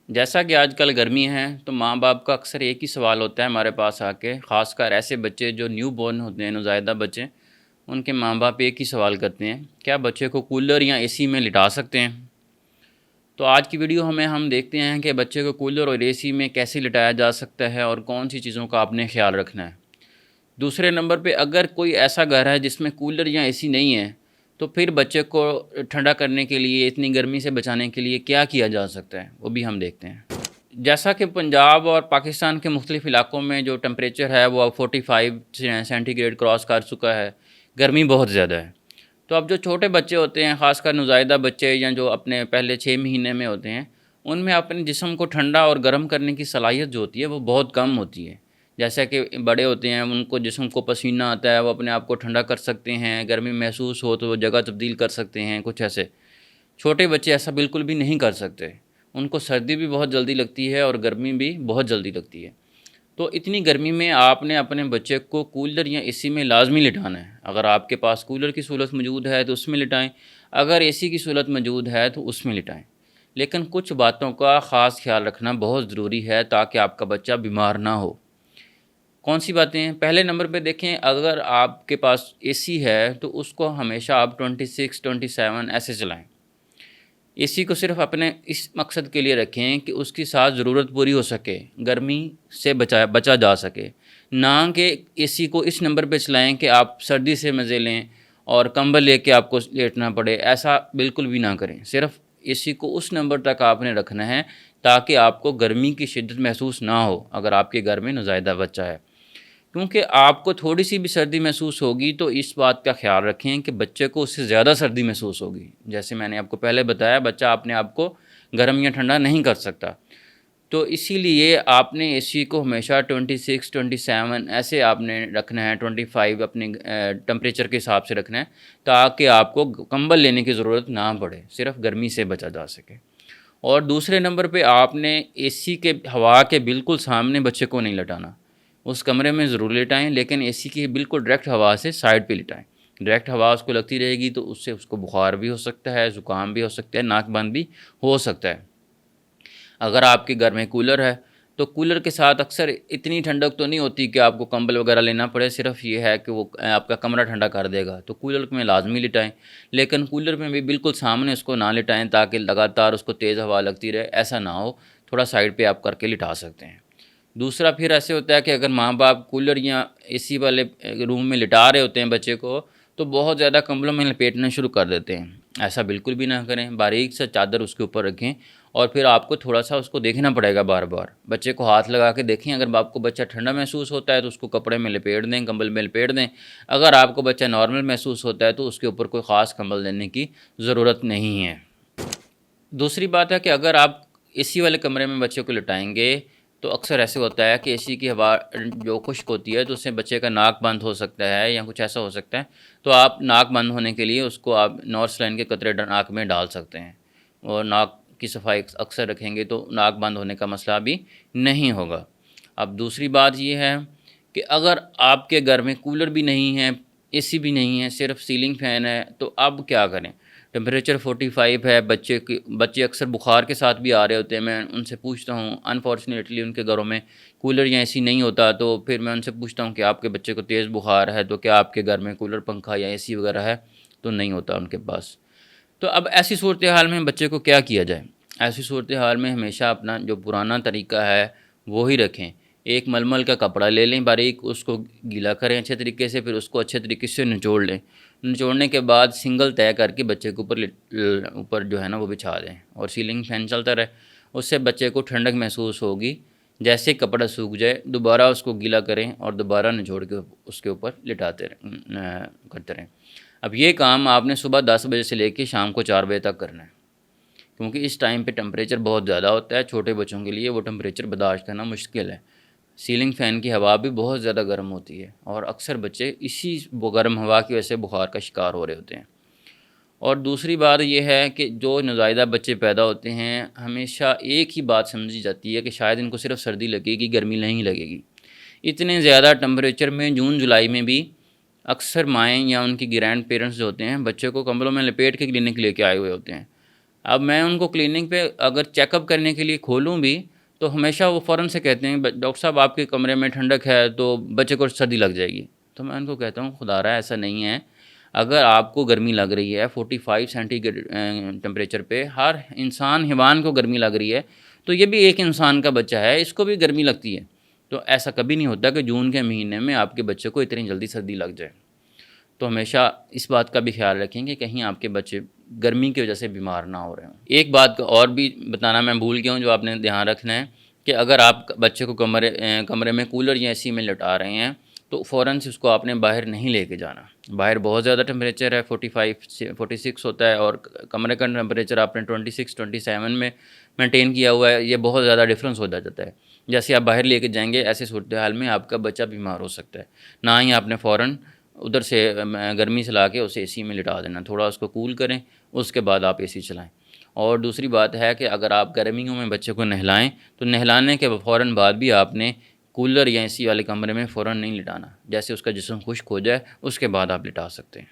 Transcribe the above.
جیسا کہ آج کل گرمی ہے تو ماں باپ کا اکثر ایک ہی سوال ہوتا ہے ہمارے پاس آ کے، خاص کر ایسے بچے جو نیو بورن ہوتے ہیں، نوزائیدہ بچے، ان کے ماں باپ ایک ہی سوال کرتے ہیں، کیا بچے کو کولر یا اے سی میں لٹا سکتے ہیں؟ تو آج کی ویڈیو میں ہم دیکھتے ہیں کہ بچے کو کولر اور اے سی میں کیسے لٹایا جا سکتا ہے اور کون سی چیزوں کا آپ نے خیال رکھنا ہے۔ دوسرے نمبر پہ، اگر کوئی ایسا گھر ہے جس میں کولر یا اے سی نہیں ہے تو پھر بچے کو ٹھنڈا کرنے کے لیے، اتنی گرمی سے بچانے کے لیے کیا کیا جا سکتا ہے، وہ بھی ہم دیکھتے ہیں۔ جیسا کہ پنجاب اور پاکستان کے مختلف علاقوں میں جو ٹمپریچر ہے وہ اب 45 سینٹی گریڈ کراس کر چکا ہے، گرمی بہت زیادہ ہے۔ تو اب جو چھوٹے بچے ہوتے ہیں، خاص کر نوزائیدہ بچے یا جو اپنے پہلے 6 مہینے میں ہوتے ہیں، ان میں اپنے جسم کو ٹھنڈا اور گرم کرنے کی صلاحیت جو ہوتی ہے وہ بہت کم ہوتی ہے۔ جیسا کہ بڑے ہوتے ہیں، ان کو جسم کو پسینہ آتا ہے، وہ اپنے آپ کو ٹھنڈا کر سکتے ہیں، گرمی محسوس ہو تو وہ جگہ تبدیل کر سکتے ہیں، کچھ ایسے۔ چھوٹے بچے ایسا بالکل بھی نہیں کر سکتے، ان کو سردی بھی بہت جلدی لگتی ہے اور گرمی بھی بہت جلدی لگتی ہے۔ تو اتنی گرمی میں آپ نے اپنے بچے کو کولر یا اے سی میں لازمی لٹانا ہے۔ اگر آپ کے پاس کولر کی سہولت موجود ہے تو اس میں لٹائیں، اگر اے سی کی سہولت موجود ہے تو اس میں لٹائیں، لیکن کچھ باتوں کا خاص خیال رکھنا بہت ضروری ہے تاکہ آپ کا بچہ بیمار نہ ہو۔ کون سی باتیں ہیں؟ پہلے نمبر پہ دیکھیں، اگر آپ کے پاس اے سی ہے تو اس کو ہمیشہ آپ 26 27 ایسے چلائیں۔ اے سی کو صرف اپنے اس مقصد کے لیے رکھیں کہ اس کی ساتھ ضرورت پوری ہو سکے، گرمی سے بچا جا سکے، نہ کہ اے سی کو اس نمبر پہ چلائیں کہ آپ سردی سے مزے لیں اور کمبل لے کے آپ کو لیٹنا پڑے۔ ایسا بالکل بھی نہ کریں، صرف اے سی کو اس نمبر تک آپ نے رکھنا ہے تاکہ آپ کو گرمی کی شدت محسوس نہ ہو اگر آپ کے گھر میں نوزائیدہ بچہ ہے۔ کیونکہ آپ کو تھوڑی سی بھی سردی محسوس ہوگی تو اس بات کا خیال رکھیں کہ بچے کو اس سے زیادہ سردی محسوس ہوگی۔ جیسے میں نے آپ کو پہلے بتایا، بچہ اپنے آپ کو گرم یا ٹھنڈا نہیں کر سکتا، تو اسی لیے آپ نے اے سی کو ہمیشہ 26 27 ایسے آپ نے رکھنا ہے، 25 اپنے ٹمپریچر کے حساب سے رکھنا ہے تاکہ آپ کو کمبل لینے کی ضرورت نہ پڑے، صرف گرمی سے بچا جا سکے۔ اور دوسرے نمبر پہ، آپ نے اے سی کے ہوا کے بالکل سامنے بچے کو نہیں لٹانا، اس کمرے میں ضرور لٹائیں لیکن اے سی کی بالکل ڈائریکٹ ہوا سے سائڈ پہ لٹائیں۔ ڈائریکٹ ہوا اس کو لگتی رہے گی تو اس سے اس کو بخار بھی ہو سکتا ہے، زکام بھی ہو سکتا ہے، ناک بند بھی ہو سکتا ہے۔ اگر آپ کے گھر میں کولر ہے تو کولر کے ساتھ اکثر اتنی ٹھنڈک تو نہیں ہوتی کہ آپ کو کمبل وغیرہ لینا پڑے، صرف یہ ہے کہ وہ آپ کا کمرہ ٹھنڈا کر دے گا، تو کولر میں لازمی لٹائیں، لیکن کولر میں بھی بالکل سامنے اس کو نہ لٹائیں تاکہ لگاتار اس کو تیز ہوا لگتی رہے، ایسا نہ ہو، تھوڑا سائڈ پہ آپ کر کے لٹا سکتے ہیں۔ دوسرا پھر ایسے ہوتا ہے کہ اگر ماں باپ کولر یا اے سی والے روم میں لٹا رہے ہوتے ہیں بچے کو تو بہت زیادہ کمبلوں میں لپیٹنا شروع کر دیتے ہیں، ایسا بالکل بھی نہ کریں، باریک سا چادر اس کے اوپر رکھیں اور پھر آپ کو تھوڑا سا اس کو دیکھنا پڑے گا، بار بار بچے کو ہاتھ لگا کے دیکھیں، اگر آپ کو بچہ ٹھنڈا محسوس ہوتا ہے تو اس کو کپڑے میں لپیٹ دیں، کمبل میں لپیٹ دیں، اگر آپ کو بچہ نارمل محسوس ہوتا ہے تو اس کے اوپر کوئی خاص کمبل دینے کی ضرورت نہیں ہے۔ دوسری بات ہے کہ اگر آپ اے سی والے کمرے میں بچے کو لٹائیں گے تو اکثر ایسے ہوتا ہے کہ اے سی کی ہوا جو خشک ہوتی ہے تو اس سے بچے کا ناک بند ہو سکتا ہے یا کچھ ایسا ہو سکتا ہے، تو آپ ناک بند ہونے کے لیے اس کو آپ نورسلائن کے قطرے ناک میں ڈال سکتے ہیں، اور ناک کی صفائی اکثر رکھیں گے تو ناک بند ہونے کا مسئلہ بھی نہیں ہوگا۔ اب دوسری بات یہ ہے کہ اگر آپ کے گھر میں کولر بھی نہیں ہے، اے سی بھی نہیں ہے، صرف سیلنگ فین ہے، تو اب کیا کریں؟ ٹمپریچر 45 ہے، بچے اکثر بخار کے ساتھ بھی آ رہے ہوتے ہیں، میں ان سے پوچھتا ہوں، انفارچونیٹلی ان کے گھروں میں کولر یا اے سی نہیں ہوتا، تو پھر میں ان سے پوچھتا ہوں کہ آپ کے بچے کو تیز بخار ہے تو کیا آپ کے گھر میں کولر پنکھا یا اے سی وغیرہ ہے؟ تو نہیں ہوتا ان کے پاس۔ تو اب ایسی صورتحال میں بچے کو کیا کیا جائے؟ ایسی صورتحال میں ہمیشہ اپنا جو پرانا طریقہ ہے وہی رکھیں، ایک ململ کا کپڑا لے لیں باریک، اس کو گیلا کریں اچھے طریقے سے، پھر اس کو اچھے طریقے سے نچوڑ لیں، نچوڑنے کے بعد سنگل طے کر کے بچے کے اوپر جو ہے نا وہ بچھا دیں، اور سیلنگ فین چلتا رہے، اس سے بچے کو ٹھنڈک محسوس ہوگی۔ جیسے کپڑا سوکھ جائے دوبارہ اس کو گیلا کریں اور دوبارہ نچوڑ کے اس کے اوپر لٹاتے کرتے رہیں۔ اب یہ کام آپ نے صبح 10 بجے سے لے کے شام کو 4 بجے تک کرنا ہے، کیونکہ اس ٹائم پہ ٹمپریچر بہت زیادہ ہوتا ہے، چھوٹے بچوں کے لیے وہ ٹمپریچر برداشت کرنا مشکل ہے، سیلنگ فین کی ہوا بھی بہت زیادہ گرم ہوتی ہے اور اکثر بچے اسی گرم ہوا کی وجہ سے بخار کا شکار ہو رہے ہوتے ہیں۔ اور دوسری بات یہ ہے کہ جو نوزائیدہ بچے پیدا ہوتے ہیں ہمیشہ ایک ہی بات سمجھی جاتی ہے کہ شاید ان کو صرف سردی لگے گی، گرمی نہیں لگے گی۔ اتنے زیادہ ٹمپریچر میں جون جولائی میں بھی اکثر مائیں یا ان کی گرینڈ پیرنٹس جو ہوتے ہیں بچے کو کمبلوں میں لپیٹ کے کلینک لے کے آئے ہوئے ہوتے ہیں۔ اب میں ان کو کلینک پہ اگر چیک اپ کرنے کے لیے کھولوں بھی تو ہمیشہ وہ فوراً سے کہتے ہیں ڈاکٹر صاحب آپ کے کمرے میں ٹھنڈک ہے تو بچے کو سردی لگ جائے گی. تو میں ان کو کہتا ہوں خدا رہا ایسا نہیں ہے. اگر آپ کو گرمی لگ رہی ہے 45 سینٹی گریڈ ٹمپریچر پہ، ہر انسان حیوان کو گرمی لگ رہی ہے، تو یہ بھی ایک انسان کا بچہ ہے، اس کو بھی گرمی لگتی ہے. تو ایسا کبھی نہیں ہوتا کہ جون کے مہینے میں آپ کے بچے کو اتنی جلدی سردی لگ جائے. تو ہمیشہ اس بات کا بھی خیال رکھیں کہ کہیں آپ کے بچے گرمی کی وجہ سے بیمار نہ ہو رہے ہوں. ایک بات اور بھی بتانا میں بھول گیا ہوں جو آپ نے دھیان رکھنا ہے کہ اگر آپ بچے کو کمرے میں کولر یا اے سی میں لٹا رہے ہیں تو فوراً سے اس کو آپ نے باہر نہیں لے کے جانا. باہر بہت زیادہ ٹمپریچر ہے، 45 46 ہوتا ہے، اور کمرے کا ٹمپریچر آپ نے 26 27 میں مینٹین کیا ہوا ہے. یہ بہت زیادہ ڈفرینس ہو جاتا ہے. جیسے آپ باہر لے کے جائیں گے ایسے صورتحال میں آپ کا بچہ بیمار ہو سکتا ہے. نہ ہی آپ نے فوراً ادھر سے گرمی سے لا کے اسے اے سی میں لٹا دینا، تھوڑا اس کو کول کریں، اس کے بعد آپ اے سی چلائیں. اور دوسری بات ہے کہ اگر آپ گرمیوں میں بچے کو نہلائیں تو نہلانے کے فوراً بعد بھی آپ نے کولر یا اے سی والے کمرے میں فوراً نہیں لٹانا. جیسے اس کا جسم خشک ہو جائے اس کے بعد آپ لٹا سکتے ہیں.